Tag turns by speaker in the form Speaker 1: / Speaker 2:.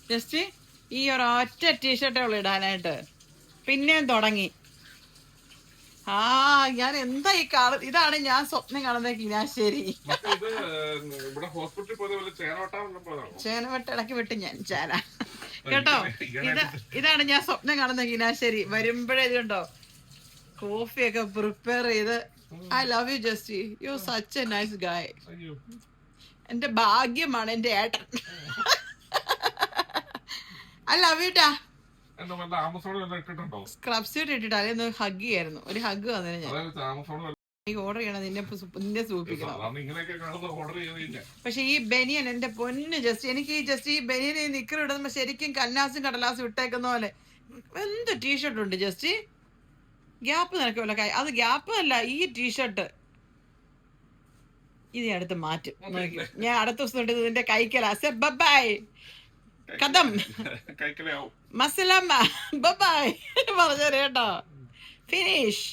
Speaker 1: Just ഈ ഒരൊറ്റ ടീഷർട്ടേ ഉള്ളു ഇടാനായിട്ട്. പിന്നെയും തുടങ്ങി. ഞാൻ എന്താ ഈ ഇതാണ് ഞാൻ സ്വപ്നം കാണുന്ന കിനാശ്ശേരി. ചേനവട്ട ഇടയ്ക്ക് വിട്ട് ഞാൻ ചേന കേട്ടോ. ഇതാണ് ഞാൻ സ്വപ്നം കാണുന്ന കിനാശ്ശേരി. വരുമ്പോഴേ ഇതുണ്ടോ കോഫിയൊക്കെ പ്രിപ്പയർ ചെയ്ത്. ഐ ലവ് യു ജസ്റ്റി, you such a nice guy. എന്റെ ഭാഗ്യമാണ് എന്റെ ഏട്ടൻ. ഐ ലവ് യു ടാ. സ്ക്രബ് സ്യൂട്ട് ഇട്ടിട്ട് അതൊന്ന് ഹഗ് ചെയ്യായിരുന്നു. ഒരു ഹഗ് വന്നതിന് ഞാൻ ഓർഡർ ചെയ്യണം. നിന്നെ സൂപ്പിക്കണം. പക്ഷെ ഈ ബനിയൻ എന്റെ പൊന്ന് ജസ്റ്റ്, എനിക്ക് ഈ ജസ്റ്റ് ഈ ബനിയൻ നിക്കർ ഇടുമ്പോ ശരിക്കും കന്നാസും കടലാസും ഇട്ടേക്കുന്ന പോലെ എന്ത് ടീഷർട്ട് ഉണ്ട് ജസ്റ്റ്. ഗ്യാപ്പ് നിനക്കുമല്ല അത് ഗ്യാപ്പ് അല്ല ഈ ടീഷർട്ട്. ഇത് അടുത്ത് മാറ്റും. ഞാൻ അടുത്ത ദിവസം തൊട്ട് ഇതിന്റെ കൈക്കലാ. ബൈ കഥം മസലമ്മ ബൈ പറഞ്ഞേട്ടോ. ഫിനിഷ്.